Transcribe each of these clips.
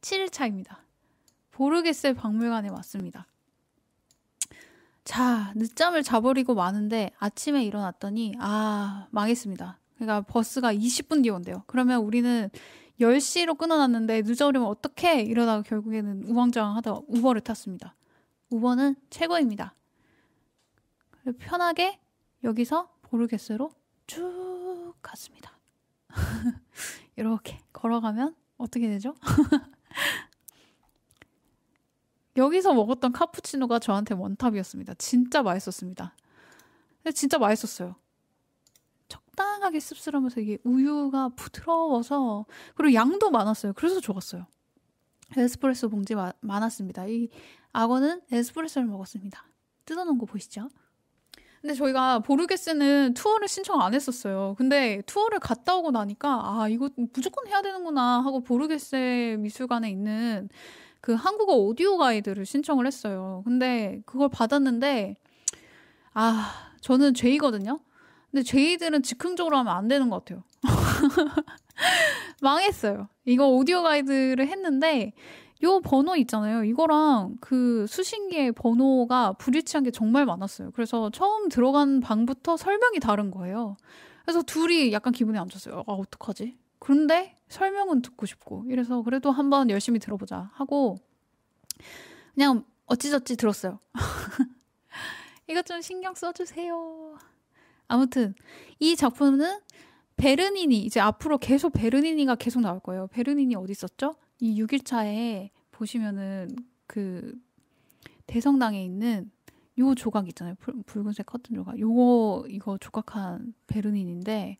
7일차입니다. 보르게세 박물관에 왔습니다. 자, 늦잠을 자버리고 마는데 아침에 일어났더니 망했습니다. 그러니까 버스가 20분 뒤에 온대요. 그러면 우리는 10시로 끊어놨는데 늦어버리면 어떡해? 이러다가 결국에는 우왕좌왕하다가 우버를 탔습니다. 우버는 최고입니다. 편하게 여기서 보르게세로 쭉 갔습니다. 이렇게 걸어가면 어떻게 되죠? 여기서 먹었던 카푸치노가 저한테 원탑이었습니다. 진짜 맛있었습니다. 근데 진짜 맛있었어요. 적당하게 씁쓸하면서 이게 우유가 부드러워서 그리고 양도 많았어요. 그래서 좋았어요. 에스프레소 봉지 많았습니다. 이 악어는 에스프레소를 먹었습니다. 뜯어놓은 거 보이시죠? 근데 저희가 보르게세는 투어를 신청 안 했었어요. 근데 투어를 갔다 오고 나니까 이거 무조건 해야 되는구나 하고 보르게세 미술관에 있는 그 한국어 오디오 가이드를 신청을 했어요. 근데 그걸 받았는데 저는 J거든요. 근데 J들은 즉흥적으로 하면 안 되는 것 같아요. 망했어요. 이거 오디오 가이드를 했는데 요 번호 있잖아요. 이거랑 그 수신기의 번호가 불일치한 게 정말 많았어요. 그래서 처음 들어간 방부터 설명이 다른 거예요. 그래서 둘이 약간 기분이 안 좋았어요. 어떡하지? 그런데 설명은 듣고 싶고 이래서 그래도 한번 열심히 들어보자 하고 그냥 어찌저찌 들었어요. 이것 좀 신경 써주세요. 아무튼 이 작품은 베르니니, 이제 앞으로 계속 베르니니가 계속 나올 거예요. 베르니니 어디 있었죠? 이 6일차에 보시면은 그 대성당에 있는 요 조각 있잖아요. 붉은색 커튼 조각. 이거 조각한 베르니니인데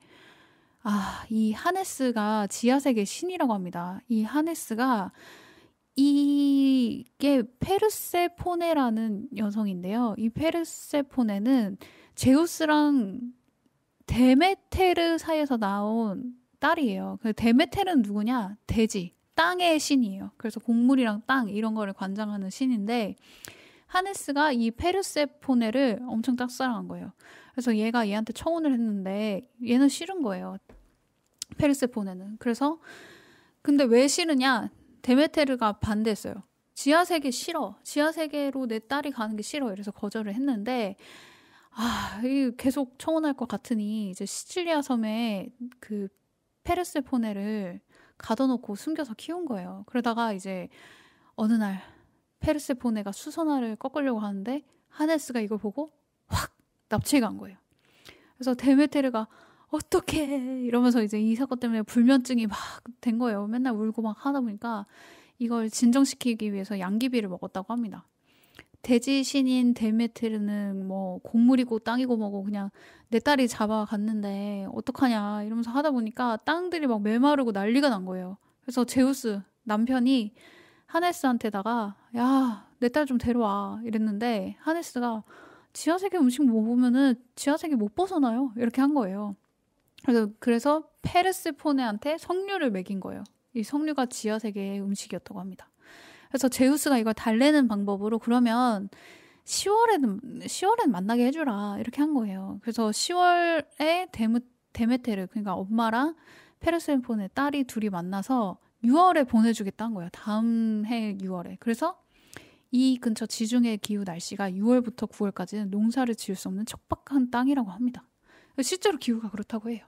이 하네스가 지하세계 신이라고 합니다. 이 하네스가 이게 페르세포네라는 여성인데요. 이 페르세포네는 제우스랑 데메테르 사이에서 나온 딸이에요. 데메테르는 누구냐? 돼지, 땅의 신이에요. 그래서 곡물이랑 땅 이런 거를 관장하는 신인데 하네스가 이 페르세포네를 엄청 짝사랑한 거예요. 그래서 얘가 얘한테 청혼을 했는데 얘는 싫은 거예요. 페르세포네는. 그래서 근데 왜 싫으냐? 데메테르가 반대했어요. 지하세계 싫어. 지하세계로 내 딸이 가는 게 싫어. 이래서 거절을 했는데 계속 청혼할 것 같으니 이제 시칠리아 섬에 그 페르세포네를 가둬놓고 숨겨서 키운 거예요. 그러다가 이제 어느 날 페르세포네가 수선화를 꺾으려고 하는데 하네스가 이걸 보고 확 납치해 간 거예요. 그래서 데메테르가 어떡해 이러면서 이제 이 사건 때문에 불면증이 막 된 거예요. 맨날 울고 막 하다 보니까 이걸 진정시키기 위해서 양귀비를 먹었다고 합니다. 돼지 신인 데메테르는 뭐 곡물이고 땅이고 뭐고 그냥 내 딸이 잡아갔는데 어떡하냐 이러면서 하다 보니까 땅들이 막 메마르고 난리가 난 거예요. 그래서 제우스 남편이 하네스한테다가 야, 내 딸 좀 데려와 이랬는데 하네스가 지하세계 음식 먹으면은 지하세계 못 벗어나요. 이렇게 한 거예요. 그래서 페르세포네한테 석류를 먹인 거예요. 이 석류가 지하세계의 음식이었다고 합니다. 그래서 제우스가 이걸 달래는 방법으로 그러면 10월엔 만나게 해주라 이렇게 한 거예요. 그래서 10월에 데메테르 그러니까 엄마랑 페르세포네 딸이 둘이 만나서 6월에 보내주겠다 한 거예요. 다음 해 6월에. 그래서 이 근처 지중해 기후 날씨가 6월부터 9월까지는 농사를 지을 수 없는 척박한 땅이라고 합니다. 실제로 기후가 그렇다고 해요.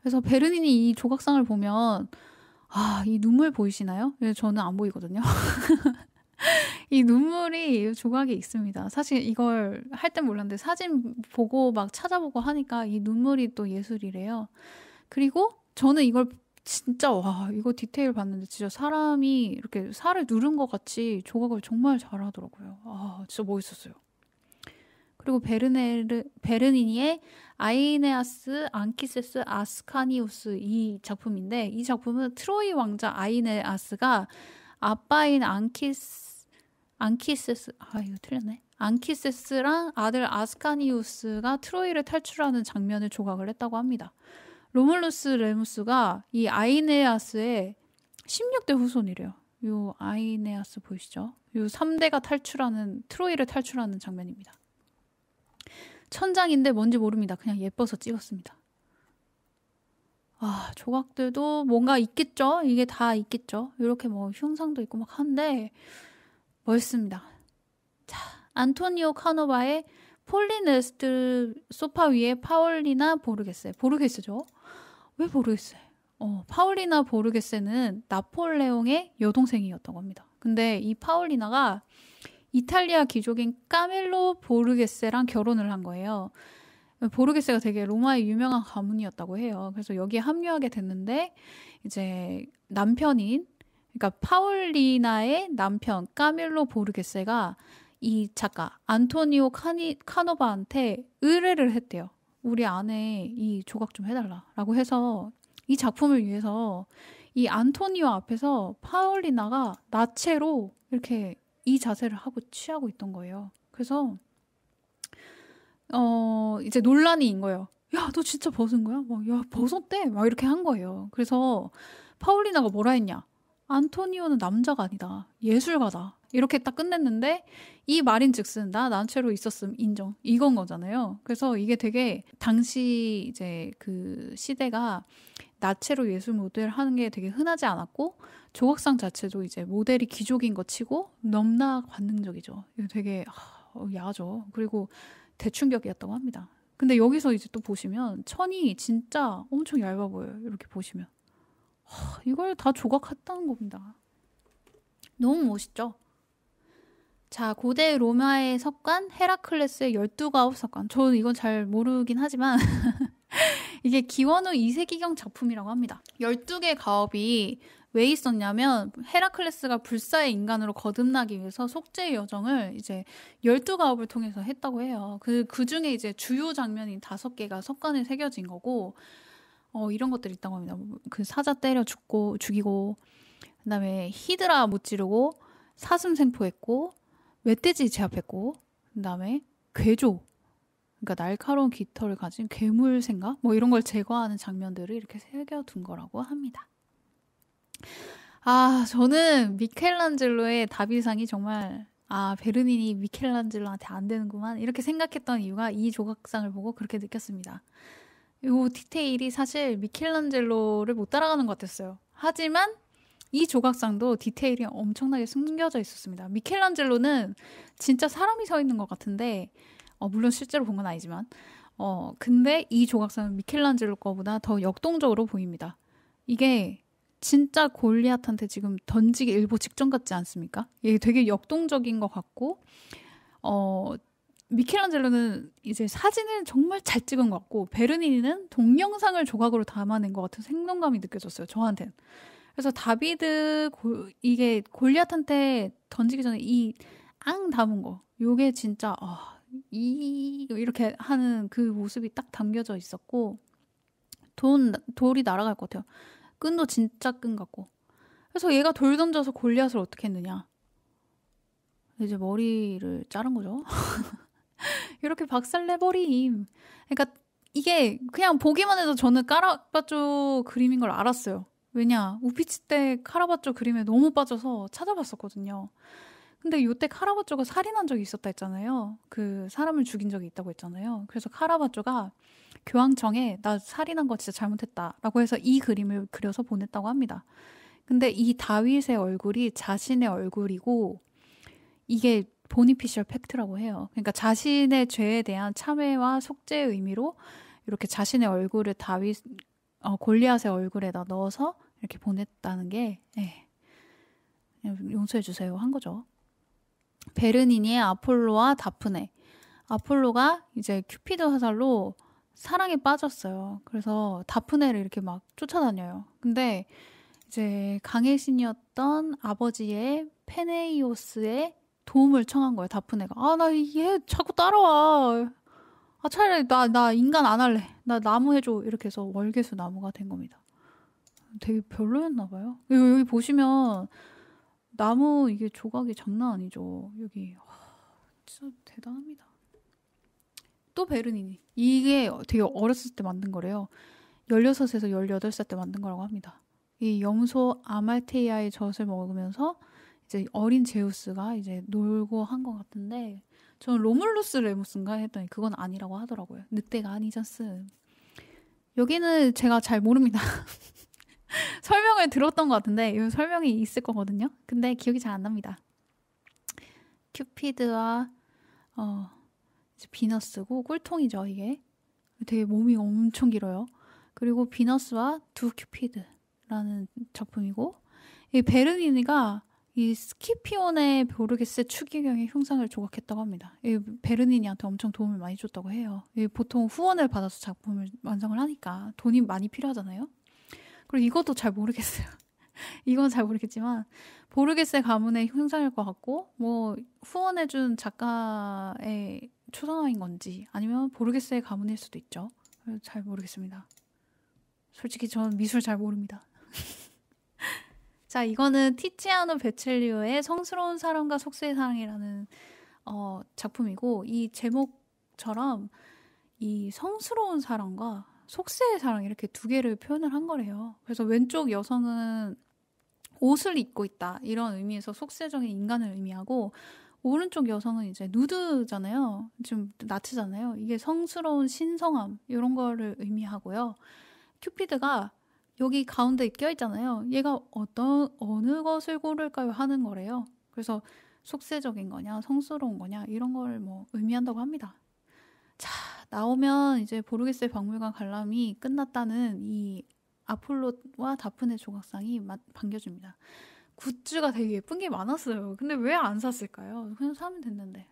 그래서 베르니니 이 조각상을 보면 이 눈물 보이시나요? 저는 안 보이거든요. 이 눈물이 조각에 있습니다. 사실 이걸 할 땐 몰랐는데 사진 보고 막 찾아보고 하니까 이 눈물이 또 예술이래요. 그리고 저는 이걸 진짜 이거 디테일 봤는데 진짜 사람이 이렇게 살을 누른 것 같이 조각을 정말 잘하더라고요. 진짜 멋있었어요. 그리고 베르니니의 아이네아스 안키세스 아스카니우스 이 작품인데 이 작품은 트로이 왕자 아이네아스가 아빠인 안키세스 이거 틀렸네. 안키세스랑 아들 아스카니우스가 트로이를 탈출하는 장면을 조각을 했다고 합니다. 로물루스 레무스가 이 아이네아스의 16대 후손이래요. 요 아이네아스 보이시죠? 요 3대가 트로이를 탈출하는 장면입니다. 천장인데 뭔지 모릅니다. 그냥 예뻐서 찍었습니다. 조각들도 뭔가 있겠죠? 이게 다 있겠죠? 이렇게 뭐 흉상도 있고 막 한데 멋있습니다. 자, 안토니오 카노바의 폴리네스트 소파 위에 파울리나 보르게세. 보르게세죠? 왜 보르게세? 파울리나 보르게세는 나폴레옹의 여동생이었다고 합니다. 근데 이 파울리나가 이탈리아 귀족인 까멜로 보르게세랑 결혼을 한 거예요. 보르게세가 되게 로마의 유명한 가문이었다고 해요. 그래서 여기에 합류하게 됐는데 이제 남편인 그러니까 파울리나의 남편 까밀로 보르게세가 이 작가 안토니오 카노바한테 의뢰를 했대요. 우리 아내 이 조각 좀 해달라라고 해서 이 작품을 위해서 이 안토니오 앞에서 파울리나가 나체로 이렇게 이 자세를 하고 취하고 있던 거예요. 그래서 이제 논란이 인 거예요. 야, 너 진짜 벗은 거야? 막, 야, 벗었대? 막 이렇게 한 거예요. 그래서 파울리나가 뭐라 했냐? 안토니오는 남자가 아니다. 예술가다. 이렇게 딱 끝냈는데 이 말인 즉슨 나 난체로 있었음 인정. 이건 거잖아요. 그래서 이게 되게 당시 이제 그 시대가 나체로 예술 모델 하는 게 되게 흔하지 않았고 조각상 자체도 이제 모델이 귀족인 거 치고 넘나 관능적이죠. 이거 되게 야하죠. 그리고 대충격이었다고 합니다. 근데 여기서 이제 또 보시면 천이 진짜 엄청 얇아 보여요. 이렇게 보시면. 이걸 다 조각했다는 겁니다. 너무 멋있죠? 자, 고대 로마의 석관 헤라클레스의 12가업 석관. 저는 이건 잘 모르긴 하지만 이게 기원후 2세기경 작품이라고 합니다. 12개 가업이 왜 있었냐면 헤라클레스가 불사의 인간으로 거듭나기 위해서 속죄의 여정을 이제 12가업을 통해서 했다고 해요. 그 중에 이제 주요 장면인 5개가 석관에 새겨진 거고 이런 것들이 있다고 합니다. 그 사자 때려 죽이고 그다음에 히드라 무찌르고 사슴 생포했고 멧돼지 제압했고 그다음에 괴조 그러니까 날카로운 깃털을 가진 괴물 생각 뭐 이런 걸 제거하는 장면들을 이렇게 새겨둔 거라고 합니다. 저는 미켈란젤로의 다비상이 정말 베르니니 미켈란젤로한테 안 되는구만 이렇게 생각했던 이유가 이 조각상을 보고 그렇게 느꼈습니다. 이 디테일이 사실 미켈란젤로를 못 따라가는 것 같았어요. 하지만 이 조각상도 디테일이 엄청나게 숨겨져 있었습니다. 미켈란젤로는 진짜 사람이 서 있는 것 같은데 물론 실제로 본 건 아니지만 근데 이 조각상은 미켈란젤로 거보다 더 역동적으로 보입니다. 이게 진짜 골리앗한테 지금 던지기 일보 직전 같지 않습니까? 이게 되게 역동적인 것 같고 미켈란젤로는 이제 사진을 정말 잘 찍은 것 같고 베르니니는 동영상을 조각으로 담아낸 것 같은 생동감이 느껴졌어요. 저한테는. 그래서 다비드 이게 골리앗한테 던지기 전에 이 담은 거 요게 진짜 이렇게 하는 그 모습이 딱 담겨져 있었고 돌이 날아갈 것 같아요. 끈도 진짜 끈 같고. 그래서 얘가 돌 던져서 골리앗을 어떻게 했느냐. 이제 머리를 자른 거죠. 이렇게 박살내버림. 그러니까 이게 그냥 보기만 해도 저는 카라바조 그림인 걸 알았어요. 왜냐 우피치 때 카라바조 그림에 너무 빠져서 찾아봤었거든요. 근데 이때 카라바조가 살인한 적이 있었다 했잖아요. 그 사람을 죽인 적이 있다고 했잖아요. 그래서 카라바조가 교황청에 나 살인한 거 진짜 잘못했다라고 해서 이 그림을 그려서 보냈다고 합니다. 근데 이 다윗의 얼굴이 자신의 얼굴이고 이게 보니피셜 팩트라고 해요. 그러니까 자신의 죄에 대한 참회와 속죄의 의미로 이렇게 자신의 얼굴을 골리앗의 얼굴에다 넣어서 이렇게 보냈다는 게 용서해 주세요 한 거죠. 베르니니의 아폴로와 다프네. 아폴로가 이제 큐피드 화살로 사랑에 빠졌어요. 그래서 다프네를 이렇게 막 쫓아다녀요. 근데 이제 강의 신이었던 아버지의 페네이오스의 도움을 청한 거예요. 다프네가. 나 얘 자꾸 따라와. 차라리 나 인간 안 할래. 나 나무 해줘. 이렇게 해서 월계수 나무가 된 겁니다. 되게 별로였나 봐요. 여기 보시면 나무 이게 조각이 장난 아니죠. 여기 진짜 대단합니다. 또 베르니니. 이게 되게 어렸을 때 만든 거래요. 16에서 18살 때 만든 거라고 합니다. 이 염소 아말테이아의 젖을 먹으면서 이제 어린 제우스가 이제 놀고 한 것 같은데 저는 로물루스 레무스인가 했더니 그건 아니라고 하더라고요. 늑대가 아니잖스. 여기는 제가 잘 모릅니다. 설명을 들었던 것 같은데 이 설명이 있을 거거든요. 근데 기억이 잘 안 납니다. 큐피드와 이제 비너스고 꿀통이죠 이게. 되게 몸이 엄청 길어요. 그리고 비너스와 두 큐피드라는 작품이고 이 베르니니가 이 스키피온의 보르게스 추기경의 흉상을 조각했다고 합니다. 이 베르니니한테 엄청 도움을 많이 줬다고 해요. 보통 후원을 받아서 작품을 완성을 하니까 돈이 많이 필요하잖아요. 그리고 이것도 잘 모르겠어요. 이건 잘 모르겠지만 보르게스의 가문의 흉상일 것 같고 뭐 후원해준 작가의 초상화인 건지 아니면 보르게스의 가문일 수도 있죠. 잘 모르겠습니다. 솔직히 저는 미술 잘 모릅니다. 자, 이거는 티치아노 베첼리오의 성스러운 사랑과 속세의 사랑이라는 작품이고 이 제목처럼 이 성스러운 사랑과 속세의 사랑 이렇게 두 개를 표현을 한 거래요. 그래서 왼쪽 여성은 옷을 입고 있다 이런 의미에서 속세적인 인간을 의미하고 오른쪽 여성은 이제 누드잖아요. 지금 나트잖아요. 이게 성스러운 신성함 이런 거를 의미하고요. 큐피드가 여기 가운데 껴있잖아요. 얘가 어느 것을 고를까요? 하는 거래요. 그래서 속세적인 거냐, 성스러운 거냐 이런 걸 뭐 의미한다고 합니다. 자, 나오면 이제 보르게스의 박물관 관람이 끝났다는 이 아폴로와 다프네 조각상이 반겨줍니다. 굿즈가 되게 예쁜 게 많았어요. 근데 왜 안 샀을까요? 그냥 사면 됐는데.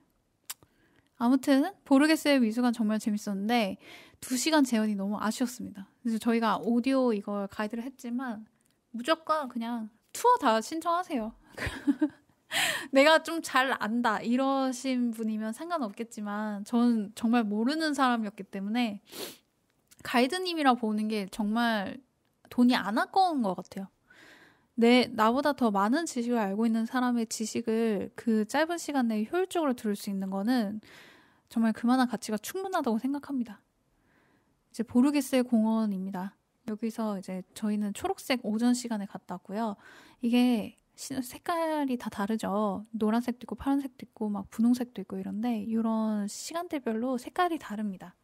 아무튼 보르게스의 미술관 정말 재밌었는데 2시간 재현이 너무 아쉬웠습니다. 그래서 저희가 오디오 이걸 가이드를 했지만 무조건 그냥 투어 다 신청하세요. 내가 좀 잘 안다 이러신 분이면 상관없겠지만 저는 정말 모르는 사람이었기 때문에 가이드님이라 보는 게 정말 돈이 안 아까운 것 같아요. 나보다 더 많은 지식을 알고 있는 사람의 지식을 그 짧은 시간 내에 효율적으로 들을 수 있는 거는 정말 그만한 가치가 충분하다고 생각합니다. 이제 보르게스의 공원입니다. 여기서 이제 저희는 초록색 오전 시간에 갔다 왔고요. 이게 색깔이 다 다르죠. 노란색도 있고 파란색도 있고 막 분홍색도 있고 이런데 이런 시간대별로 색깔이 다릅니다.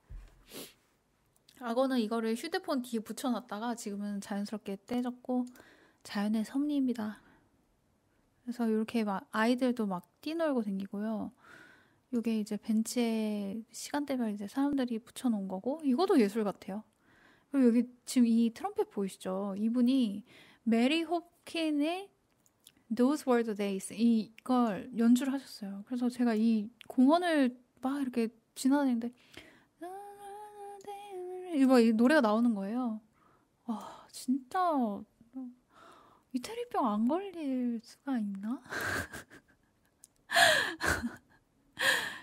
악어는 이거를 휴대폰 뒤에 붙여놨다가 지금은 자연스럽게 떼졌고 자연의 섭리입니다. 그래서 이렇게 막 아이들도 막 뛰놀고 다니고요. 이게 이제 벤치에 시간대별 이제 사람들이 붙여놓은 거고 이것도 예술 같아요. 그리고 여기 지금 이 트럼펫 보이시죠? 이분이 메리 홉킨의 Those Were the Days 이걸 연주를 하셨어요. 그래서 제가 이 공원을 막 이렇게 지나다니는데 이 노래가 나오는 거예요. 와 진짜 이태리병 안 걸릴 수가 있나?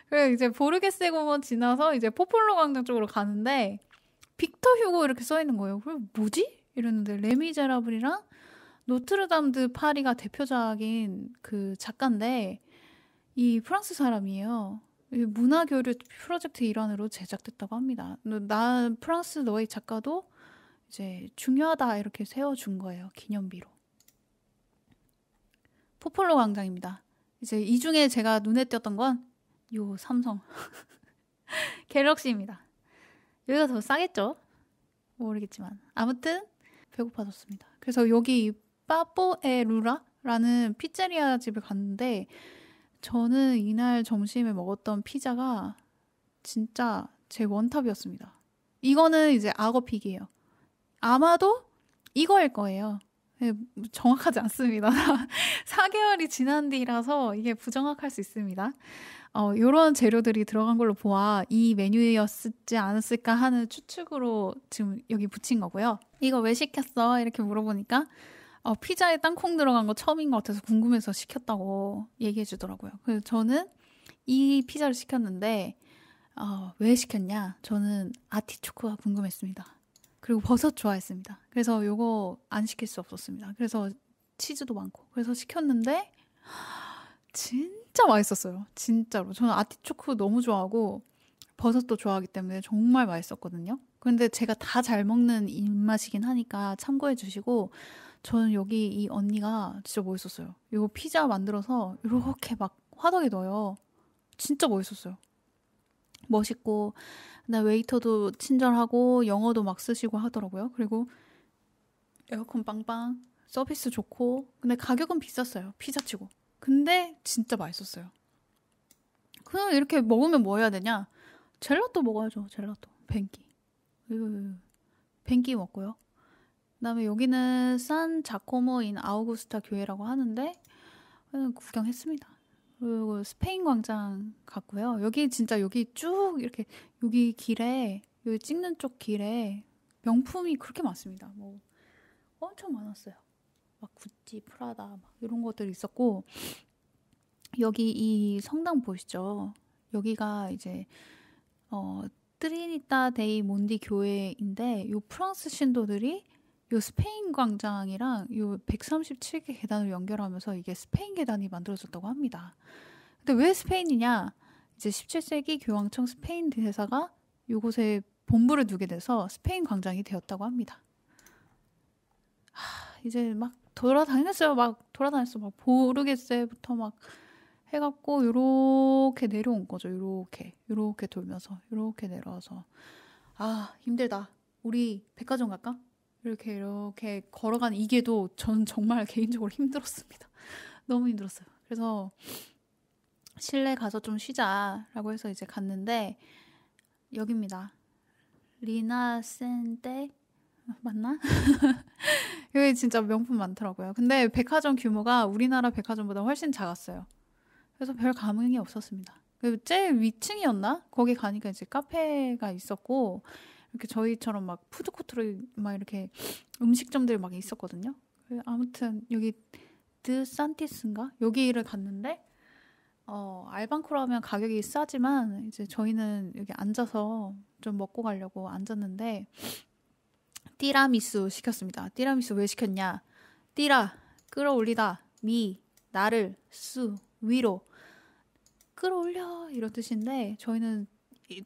그래 이제 보르게스 공원 지나서 이제 포폴로 광장 쪽으로 가는데 빅터 휴고 이렇게 써 있는 거예요. 그래 뭐지? 이랬는데 레미제라블이랑 노트르담 드 파리가 대표작인 그 작가인데 이 프랑스 사람이에요. 문화교류 프로젝트 일환으로 제작됐다고 합니다. 나 프랑스 너의 작가도 이제 중요하다 이렇게 세워준 거예요. 기념비로. 포폴로 광장입니다. 이제 이 중에 제가 눈에 띄었던 건 요 삼성 갤럭시입니다. 여기가 더 싸겠죠? 모르겠지만 아무튼 배고파졌습니다. 그래서 여기 빠뽀에루라라는 피자리아 집을 갔는데 저는 이날 점심에 먹었던 피자가 진짜 제 원탑이었습니다. 이거는 이제 악어픽이에요. 아마도 이거일 거예요. 정확하지 않습니다. 4개월이 지난 뒤라서 이게 부정확할 수 있습니다. 이런 재료들이 들어간 걸로 보아 이 메뉴였지 않았을까 하는 추측으로 지금 여기 붙인 거고요. 이거 왜 시켰어? 이렇게 물어보니까 피자에 땅콩 들어간 거 처음인 것 같아서 궁금해서 시켰다고 얘기해 주더라고요. 그래서 저는 이 피자를 시켰는데 왜 시켰냐? 저는 아티초크가 궁금했습니다. 그리고 버섯 좋아했습니다. 그래서 요거 안 시킬 수 없었습니다. 그래서 치즈도 많고 그래서 시켰는데 진짜 맛있었어요. 진짜로. 저는 아티초크 너무 좋아하고 버섯도 좋아하기 때문에 정말 맛있었거든요. 그런데 제가 다 잘 먹는 입맛이긴 하니까 참고해 주시고 저는 여기 이 언니가 진짜 멋있었어요. 이거 피자 만들어서 이렇게 막 화덕에 넣어요. 진짜 멋있었어요. 멋있고, 그다음에 웨이터도 친절하고 영어도 막 쓰시고 하더라고요. 그리고 에어컨 빵빵, 서비스 좋고, 근데 가격은 비쌌어요. 피자치고. 근데 진짜 맛있었어요. 그냥 이렇게 먹으면 뭐 해야 되냐? 젤라또 먹어야죠. 젤라또. 뱅기. 뱅기 먹고요. 그다음에 여기는 산 자코모인 아우구스타 교회라고 하는데 구경했습니다. 그리고 스페인 광장 갔고요. 여기 진짜 여기 쭉 이렇게 여기 길에 여기 찍는 쪽 길에 명품이 그렇게 많습니다. 뭐 엄청 많았어요. 막 구찌, 프라다 막 이런 것들이 있었고 여기 이 성당 보이시죠? 여기가 이제 트리니타 데이 몬디 교회인데 요 프랑스 신도들이 요 스페인 광장이랑 요 137개 계단을 연결하면서 이게 스페인 계단이 만들어졌다고 합니다. 근데 왜 스페인이냐? 이제 17세기 교황청 스페인 대사가 요곳에 본부를 두게 돼서 스페인 광장이 되었다고 합니다. 이제 막 돌아다녔어요. 막 보르게세부터 막 해갖고 요렇게 내려온 거죠. 요렇게 돌면서 요렇게 내려와서 힘들다. 우리 백화점 갈까? 이렇게 걸어가는 이게도 전 정말 개인적으로 힘들었습니다. 너무 힘들었어요. 그래서 실내 가서 좀 쉬자라고 해서 이제 갔는데 여기입니다. 리나센테 맞나? 여기 진짜 명품 많더라고요. 근데 백화점 규모가 우리나라 백화점보다 훨씬 작았어요. 그래서 별 감흥이 없었습니다. 제일 위층이었나? 거기 가니까 이제 카페가 있었고 이렇게 저희처럼 막 푸드코트로 막 이렇게 음식점들이 막 있었거든요. 아무튼 여기 드 산티스인가? 여기를 갔는데 알방코로 하면 가격이 싸지만 이제 저희는 여기 앉아서 좀 먹고 가려고 앉았는데 띠라미수 시켰습니다. 띠라미수 왜 시켰냐? 띠라 끌어올리다, 미 나를, 수 위로 끌어올려 이런 뜻인데 저희는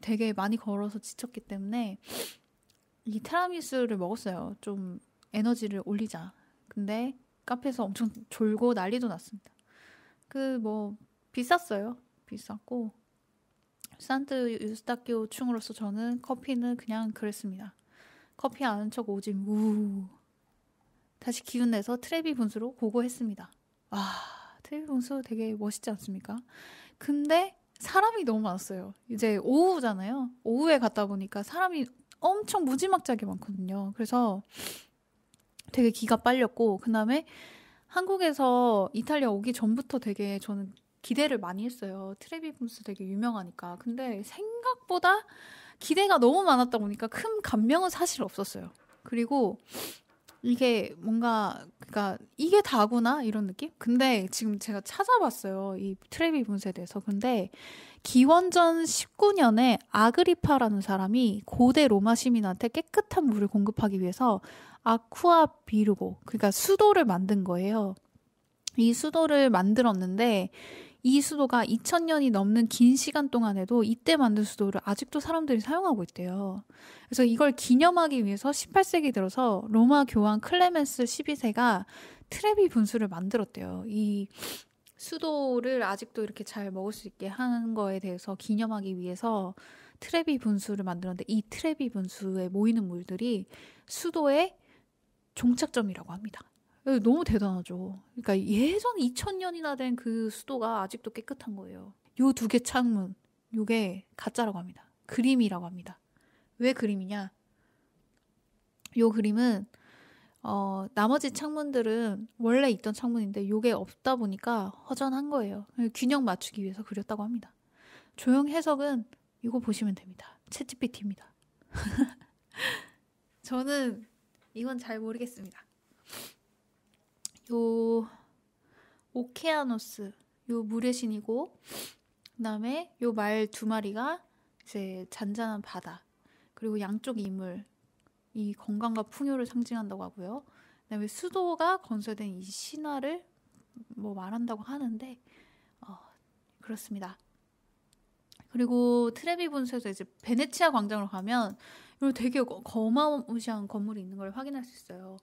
되게 많이 걸어서 지쳤기 때문에 이 티라미수를 먹었어요. 좀 에너지를 올리자. 근데 카페에서 엄청 졸고 난리도 났습니다. 비쌌어요. 비쌌고 산트 유스타키오 충으로서 저는 커피는 그냥 그랬습니다. 커피 아는 척 오지 다시 기운 내서 트레비 분수로 고고했습니다. 트레비 분수 되게 멋있지 않습니까? 근데 사람이 너무 많았어요. 이제 오후잖아요. 오후에 갔다 보니까 사람이 엄청 무지막지하게 많거든요. 그래서 되게 기가 빨렸고 그 다음에 한국에서 이탈리아 오기 전부터 되게 저는 기대를 많이 했어요. 트레비 분수 되게 유명하니까. 근데 생각보다 기대가 너무 많았다 보니까 큰 감명은 사실 없었어요. 그리고 이게 뭔가 그러니까 이게 다구나 이런 느낌? 근데 지금 제가 찾아봤어요. 이 트레비 분수에 대해서. 근데 기원전 19년에 아그리파라는 사람이 고대 로마 시민한테 깨끗한 물을 공급하기 위해서 아쿠아 비르고 그러니까 수도를 만든 거예요. 이 수도를 만들었는데 이 수도가 2000년이 넘는 긴 시간 동안에도 이때 만든 수도를 아직도 사람들이 사용하고 있대요. 그래서 이걸 기념하기 위해서 18세기 들어서 로마 교황 클레멘스 12세가 트레비 분수를 만들었대요. 이 수도를 아직도 이렇게 잘 먹을 수 있게 하는 거에 대해서 기념하기 위해서 트레비 분수를 만들었는데 이 트레비 분수에 모이는 물들이 수도의 종착점이라고 합니다. 너무 대단하죠. 그러니까 예전 2000년이나 된 그 수도가 아직도 깨끗한 거예요. 요 두 개 창문, 요게 가짜라고 합니다. 그림이라고 합니다. 왜 그림이냐? 요 그림은 나머지 창문들은 원래 있던 창문인데 요게 없다 보니까 허전한 거예요. 균형 맞추기 위해서 그렸다고 합니다. 조용 해석은 이거 보시면 됩니다. 챗GPT입니다. 저는 이건 잘 모르겠습니다. 요 오케아노스 요 물의 신이고 그다음에 요 말 두 마리가 이제 잔잔한 바다 그리고 양쪽 이물 이 건강과 풍요를 상징한다고 하고요. 그다음에 수도가 건설된 이 신화를 뭐 말한다고 하는데 그렇습니다. 그리고 트레비 분수에서 이제 베네치아 광장으로 가면 요 되게 거마무시한 건물이 있는 걸 확인할 수 있어요.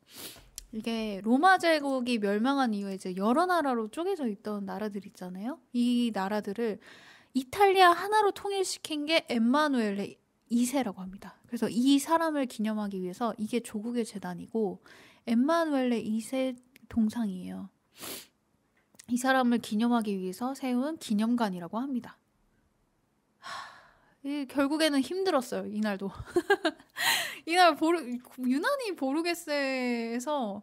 이게 로마 제국이 멸망한 이후에 이제 여러 나라로 쪼개져 있던 나라들 있잖아요. 이 나라들을 이탈리아 하나로 통일시킨 게 엠마누엘레 2세라고 합니다. 그래서 이 사람을 기념하기 위해서 이게 조국의 재단이고 엠마누엘레 2세 동상이에요. 이 사람을 기념하기 위해서 세운 기념관이라고 합니다. 결국에는 힘들었어요. 이날도. 이날 유난히 보르게세에서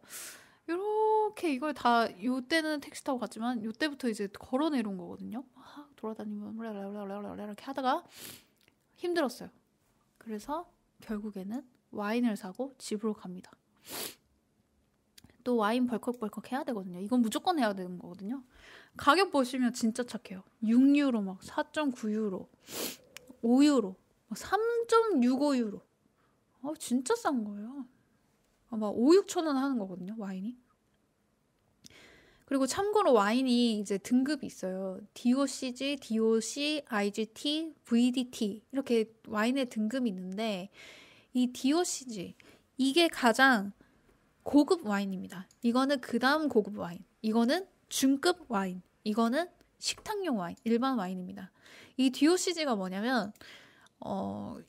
이렇게 이걸 다 요때는 택시 타고 갔지만 요때부터 이제 걸어 내려온 거거든요. 돌아다니면 이렇게 하다가 힘들었어요. 그래서 결국에는 와인을 사고 집으로 갑니다. 또 와인 벌컥벌컥 해야 되거든요. 이건 무조건 해야 되는 거거든요. 가격 보시면 진짜 착해요. 6유로, 막 4.9유로, 5유로, 3.65유로. 진짜 싼 거예요. 막 5, 6천 원 하는 거거든요, 와인이. 그리고 참고로 와인이 이제 등급이 있어요. DOCG, DOC, IGT, VDT 이렇게 와인의 등급이 있는데 이 DOCG 이게 가장 고급 와인입니다. 이거는 그 다음 고급 와인. 이거는 중급 와인. 이거는 식탁용 와인, 일반 와인입니다. 이 DOCG가 뭐냐면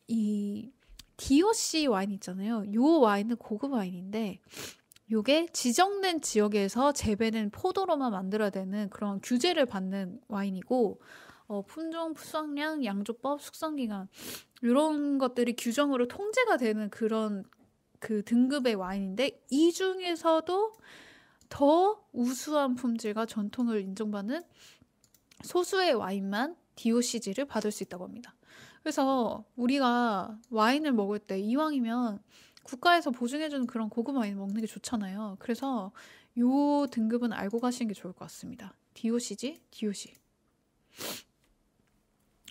이 DOC 와인 있잖아요. 요 와인은 고급 와인인데 요게 지정된 지역에서 재배된 포도로만 만들어야 되는 그런 규제를 받는 와인이고 품종, 수확량, 양조법, 숙성기간 이런 것들이 규정으로 통제가 되는 그런 그 등급의 와인인데 이 중에서도 더 우수한 품질과 전통을 인정받는 소수의 와인만 DOCG를 받을 수 있다고 합니다. 그래서 우리가 와인을 먹을 때 이왕이면 국가에서 보증해주는 그런 고급 와인 먹는 게 좋잖아요. 그래서 요 등급은 알고 가시는 게 좋을 것 같습니다. DOCG, DOC.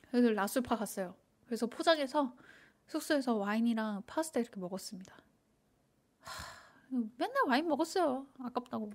그래서 라술파 갔어요. 그래서 포장해서 숙소에서 와인이랑 파스타 이렇게 먹었습니다. 맨날 와인 먹었어요. 아깝다고.